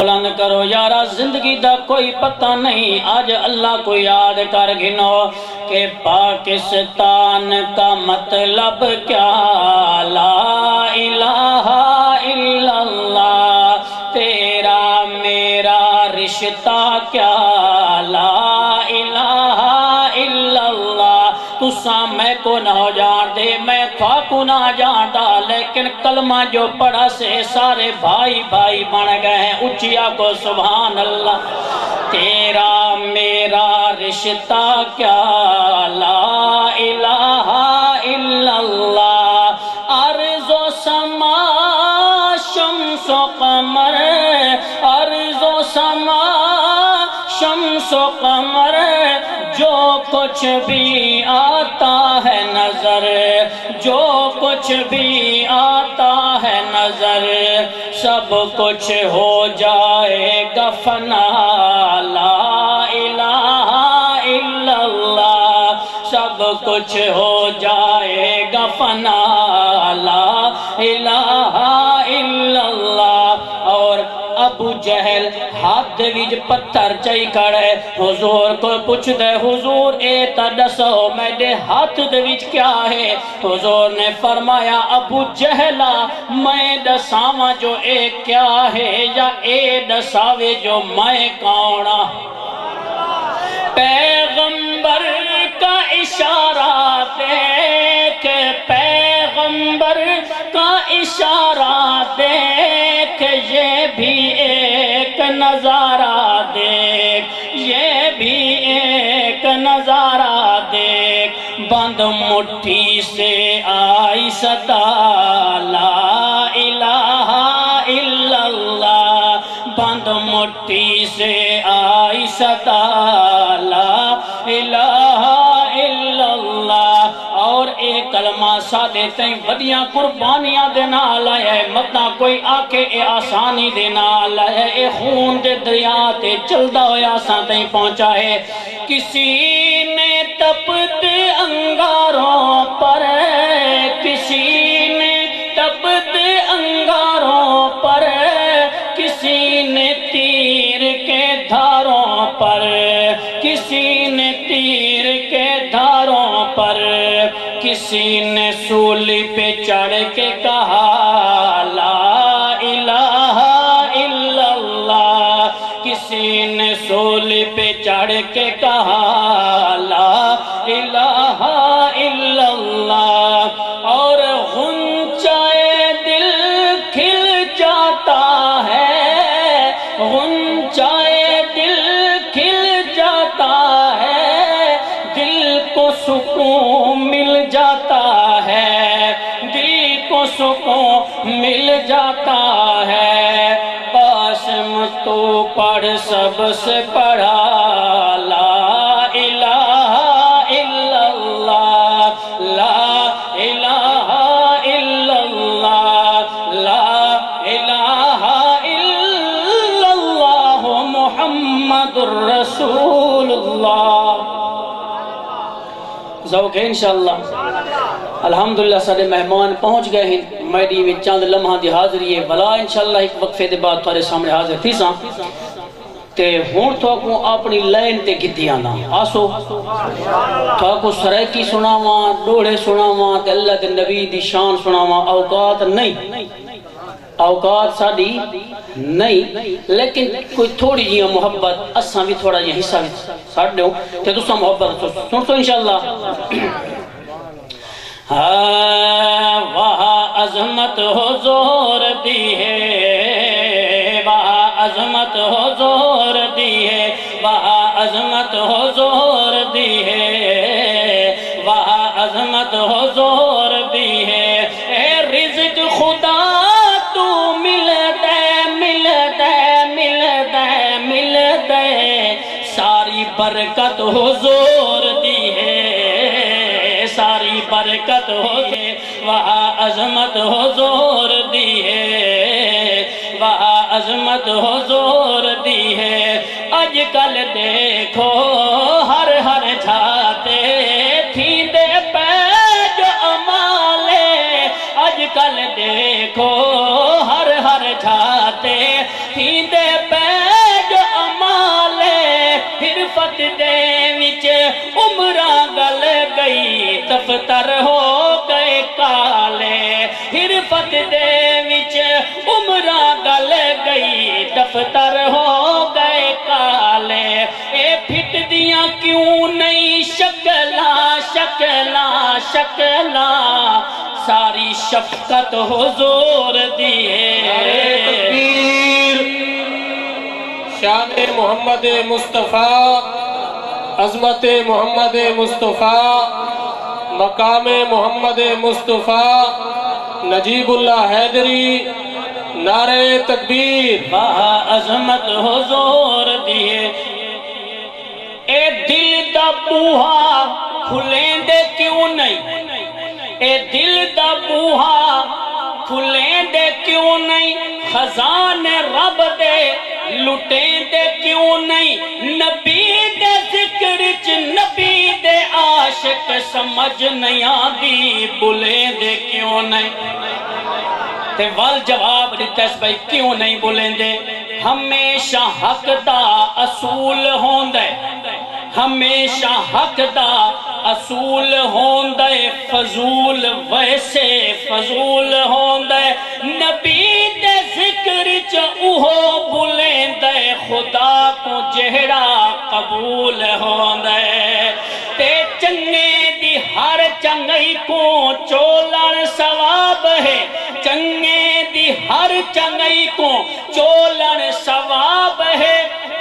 بلند کرو یارا زندگی دا کوئی پتہ نہیں آج اللہ کو یاد کر گنو کہ پاکستان کا مطلب کیا لا الہ الا اللہ تیرا میرا رشتہ کیا لا الہ الا اللہ تساں میں کو نہ جان دے میں تھا کو نہ جانتا لیکن کلمہ جو پڑھا سے سارے بھائی بھائی بن گئے ہیں اچھیا کو سبحان اللہ تیرا میرا رشتہ کیا لا الہ الا اللہ ارض و سما شمس و قمر ارض و سما شمس و قمر جو کچھ بھی آتا ہے نظر جو کچھ بھی آتا ہے نظر سب کچھ ہو جائے گا فنا لا الہ الا اللہ سب کچھ ہو جائے گا فنا لا الہ الا اللہ اور ابو جہل ہاتھ دے وچ پتھر چائی کھڑے حضور کو پوچھ دے حضور اے تا دسو میرے ہاتھ دے وچ کیا ہے حضور نے فرمایا ابو جہلا میں دساواں جو اے کیا ہے یا اے دساوے جو میں کون پیغمبر کا اشارہ دیکھ پیغمبر کا اشارہ دیکھ یہ بھی ایک نظارہ دیکھ یہ بھی ایک نظارہ دیکھ بند مٹھی سے آئی صدا لا الہ الا اللہ بند مٹھی سے آئی صدا لا الہ الا اللہ اور ایک کلمہ سادے تئیں ودیاں قربانیاں دے نال ہے مطلع کوئی آکے اے آسانی دے نال ہے اے خون دے دریا تے چلدا ہویا ساں تئیں پہنچا ہے کسی نے تپتے انگاروں پر کسی نے تپتے انگاروں پر کسی نے تیر کے دھاروں پر کسی نے تیر کے دھاروں پر کسی نے سولی پہ چڑھ کے کہا لا الہ الا اللہ کسی نے سولی پہ چڑھ کے کہا لا الہ الا اللہ اور غنچۂ دل کھل جاتا ہے غنچۂ دل کھل جاتا ہے دل کو سکون مل جاتا ہے دل کو سکون مل جاتا ہے قاسم تو پڑھ سب سے پڑھا لا الہ الا اللہ لا الہ الا اللہ لا الہ الا اللہ محمد الرسول اللہ ذوق ہے انشاءاللہ الحمدللہ سارے مہمان پہنچ گئے ہیں میڈی میں چاند لمحہ دی حاضری ہے بلا انشاءاللہ ایک وقفے دے بعد تھوڑے سامنے حاضر تھی ساں تے ہون تو کو اپنی لائن تے گتی آنا آسو تو کو سریکی سناواں ڈوڑے سناواں تے اللہ دے نبی دی شان سناواں اوقات نہیں اوقات ساڑی نہیں لیکن کوئی تھوڑی جی محبت اساں بھی تھوڑا جی حصہ بھی ساڑ دوں تے دوسرا محبت سن تو انشاءاللہ وہاں عظمت حضور دی ہے وہاں عظمت حضور دی ہے وہاں عظمت حضور دی ہے وہاں عظمت حضور دی ہے اے رزق خدا تو مل دے ساری برکت حضور دی ہے ساری برکت ہو گئے وہاں عظمت حضور دی ہے وہاں عظمت حضور دی ہے اج کل دیکھو ہر ہر جھاتے تھی دے پہ جو امالے اج کل دیکھو ہر ہر جھاتے تھی دے پہ دے وچ عمرہ گل گئی دفتر ہو گئے کالے حرفت دے وچ عمرہ گل گئی دفتر ہو گئے کالے اے پھٹ دیاں کیوں نہیں شکلاں شکلاں شکلاں ساری شفقت حضور دیے تکبیر شان محمد مصطفیٰ عظمت محمد مصطفیٰ مقام محمد مصطفیٰ نجیب اللہ حیدری نعرہ تکبیر بہا عظمت حضور دیے اے دل دا بوہا کھلیں دے کیوں نہیں اے دل دا بوہا کھلیں دے کیوں نہیں خزان رب دے لٹیں دے کیوں نہیں نبی دے ذکر چ نبی دے عاشق سمجھ نہیں آدی بلیں دے کیوں نہیں تے وال جواب دیتا اس بھائی کیوں نہیں بولیں دے ہمیشہ حق دا اصول ہوندے ہمیشہ حق دا اصول ہوندے فضول ویسے فضول ہوندے نبی دے ذکر چ اوہو بولیں دے خدا کو جہڑا قبول ہوندے تے چنگے دی ہر چنگئی کو چولن ثواب ہے چنگے دی ہر چنگئی کو چولن ثواب ہے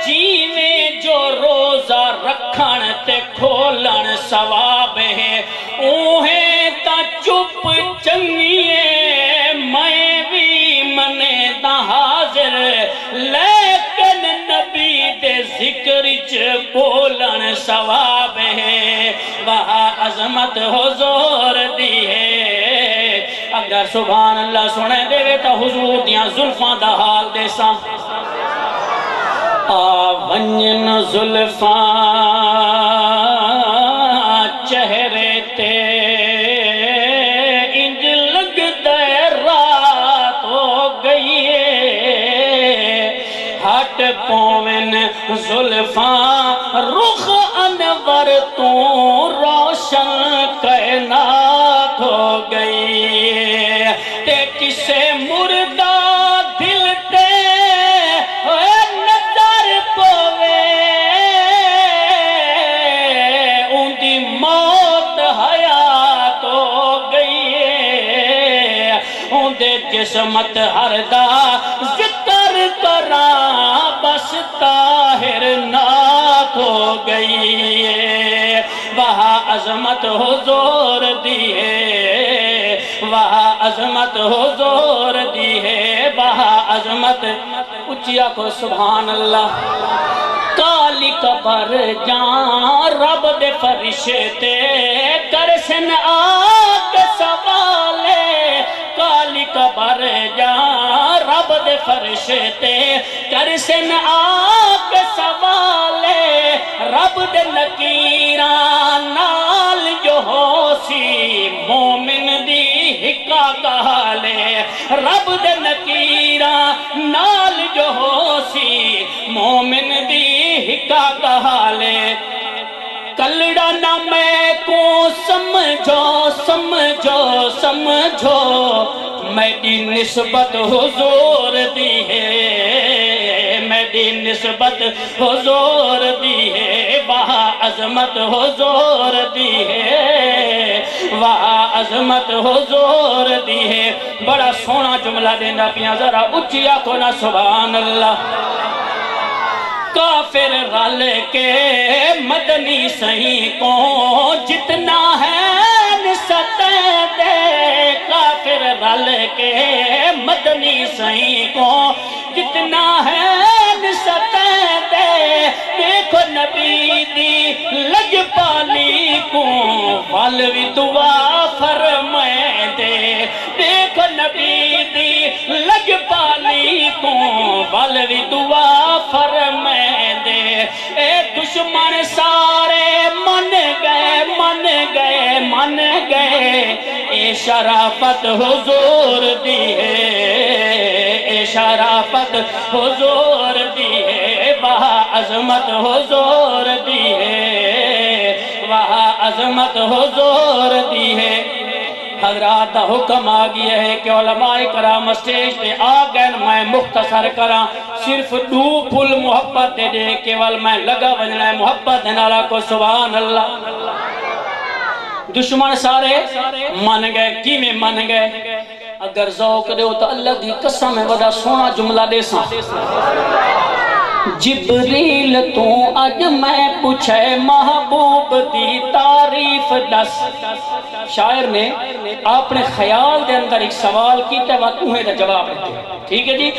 جیویں جو روزہ رکھن تے کھولن ثواب ہے اوہیں تا چپ چنگیے میں بھی منے دا حاضر لیکن نبی دے ذکر چ بولن ثواب ہے وہاں عظمت حضور دی ہے اگر سبحان اللہ سنے دے تا حضور دیاں زلفاں دا حال دے سا آونجن زلفاں چہرے تے انج لگ دے رات ہو گئی ہٹ پومن زلفاں رخ انور تو روشن کائنات ہو گئی تے کسے مردہ دل تے نظر پوے ان دی موت حیات ہو گئی ان دے جسمت ہر دا ذکر کراں بس طاہر نات ہو گئی وہاں عظمت حضور دی ہے وہاں عظمت حضور دی ہے وہاں عظمت اچیا کو سبحان اللہ کالی قبر جان رب دے فرشتے کرسن آگ سوالے کالی قبر جان رب دے فرشتے کرسن آگ سوالے رب دے نکیران نال جو ہو سی مومن دی ہکا کہالے رب دے نکیران نال جو ہو سی مومن دی ہکا کہالے کلڑا نہ میں کو سمجھو سمجھو سمجھو میری نسبت حضور دی ہے میری نسبت حضور دی ہے وہاں عظمت حضور دی ہے وہاں عظمت حضور دی ہے بڑا سونا جملہ دینا پیا ذرا اچیا کو نا سبحان اللہ کافر رل کے مدنی صحیح کو جتنا ہے نسبت دے کافر رل کے مدنی صحیح کو جتنا ہے نسبت دے دیکھو نبی دی لج پالی کو والوی دعا فرمائے دے دیکھو نبی دی لج پالی کو والوی دعا فرمائے دے اے دشمن سارے من گئے من گئے من گئے اے شرافت حضور دی ہے اے شرافت حضور دی ہے وہاں عظمت حضور دی دی ہے وہاں عظمت حضور دی ہے حضرات دا حکم آ گیا ہے کہ علماء کرام اسٹیج پہ آ گئے میں مختصر کراں صرف دو پھل محبت دے دے کیول میں لگا وجنا ہے محبت دینا کو سبحان اللہ دشمن سارے مان گئے کی میں مان گئے اگر ذوق دے تو اللہ دی قسم ہے بڑا سونا جملہ دے ساں جبریل تو اج میں پوچھے محبوب دی تعریف دس شاعر نے اپنے خیال دے اندر ایک سوال کیتا ہے انہیں دا جواب دیتے ٹھیک ہے جی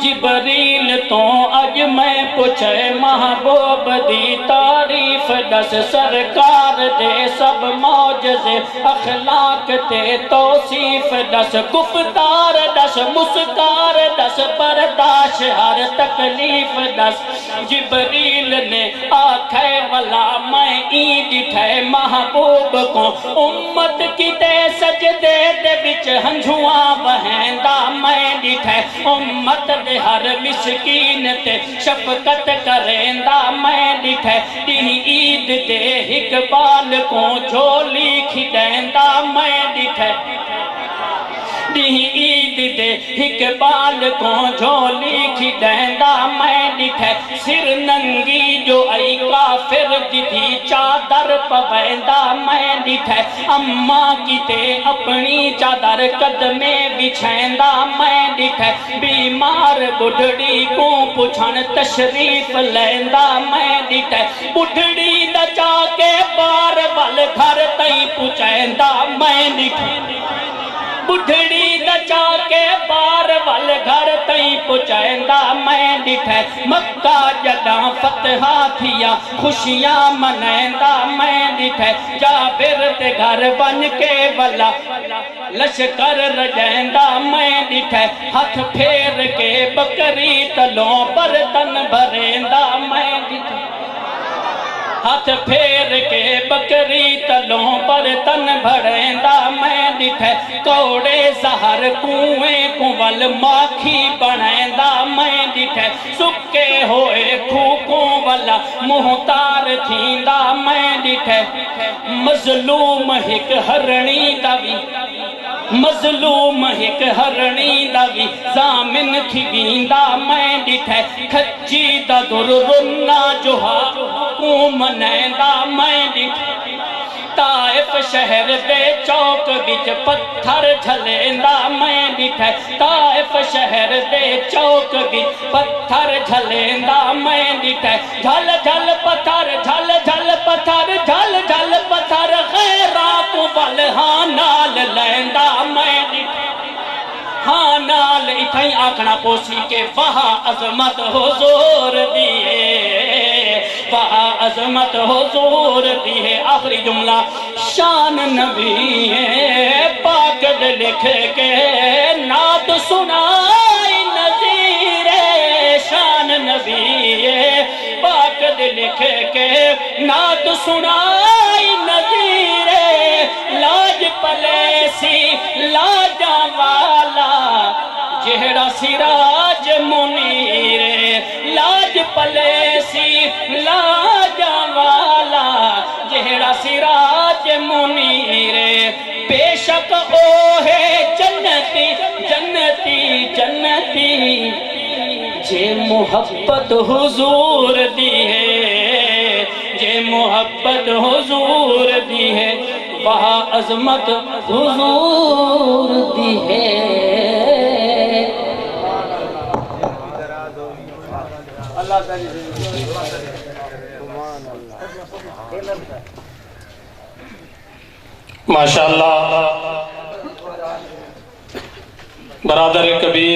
جبریل تو اج میں پوچھے محبوب دی تعریف دس سرکار دے سب معجزے اخلاق تے توصیف دس گفتار دس مسکار دس برداشت ہر تکلیف دس جبریل نے آکھے والا میں ڈٹھے محبوب کو امت کی تے سجدے دے بچ ہنجھواں بہندا میں ڈٹھے امت دے ہر مسکین تے شفقت کریندا میں ڈٹھے دی عید دے اقبال کو جھولی کھدیندا میں ڈٹھے عید دے اقبال کو جھولی کھدیندا میں ڈٹھے سر ننگی جو ای کافر دی تھی چادر پویندا میں ڈٹھے اماں کی تے اپنی چادر قدمے بچھیندا میں ڈٹھے بیمار بڑھڑی کو پوچھن تشریف لیندا میں ڈٹھے بڑھڑی دا چا کے بار وال گھر تئی پوچھیندا میں ڈٹھے بڑھڑی دا چا کے بار وال گھر تئی پوچھیندا میں ڈٹھے مکہ جداں فتحہ تھیا خوشیاں منیندا میں ڈٹھے جابر تے گھر بن کے والا لشکر رجیندا میں ڈٹھے ہاتھ پھیر کے بکری تلوں برتن بھریندا میں ڈٹھے ہاتھ پھیر کے بکری تلوں برتن بھریندا میں ڈٹھے کوڑے زہر کنویں کول ماکھی بنیندا میں ڈٹھے سکے ہوئے کھوکوں والا محتار تھیندا میں ڈٹھے مظلوم ہک ہرنی دوی مظلوم ہک ہرنی دوی زامن تھی ویندا میں ڈٹھے کھچی دا در رنا جوہا کو منیندا میں ڈٹھے طائف شہر دے چوک بچ پتھر جھلیندا میں ڈٹھے طائف شہر دے چوک بچ پتھر جھلیندا میں ڈٹھے جھل جھل پتھر جھل جھل پتھر جھل جھل پتھر غیراں کو بلہاں نال لیندا میں ڈٹھے ہاں نال اتھائی آکھنا پوسی کے وہاں عظمت حضور دیئے وہاں عظمت حضور دی ہے آخری جملہ شان نبی ہے پاک دے لکھ کے نعت سنائی نظیر شان نبی ہے پاک دے لکھ کے نعت سنائی نظیر لاج پلیسی لاجا والا جہڑا سراج منیر لاج پلیسی لاجا والا جہڑا سراج منیر بے شک او ہے جنتی جنتی جنتی جے محبت حضور دی ہے جے محبت حضور دی ہے وہاں عظمت حضور دی ہے ماشاءاللہ برادر کبیر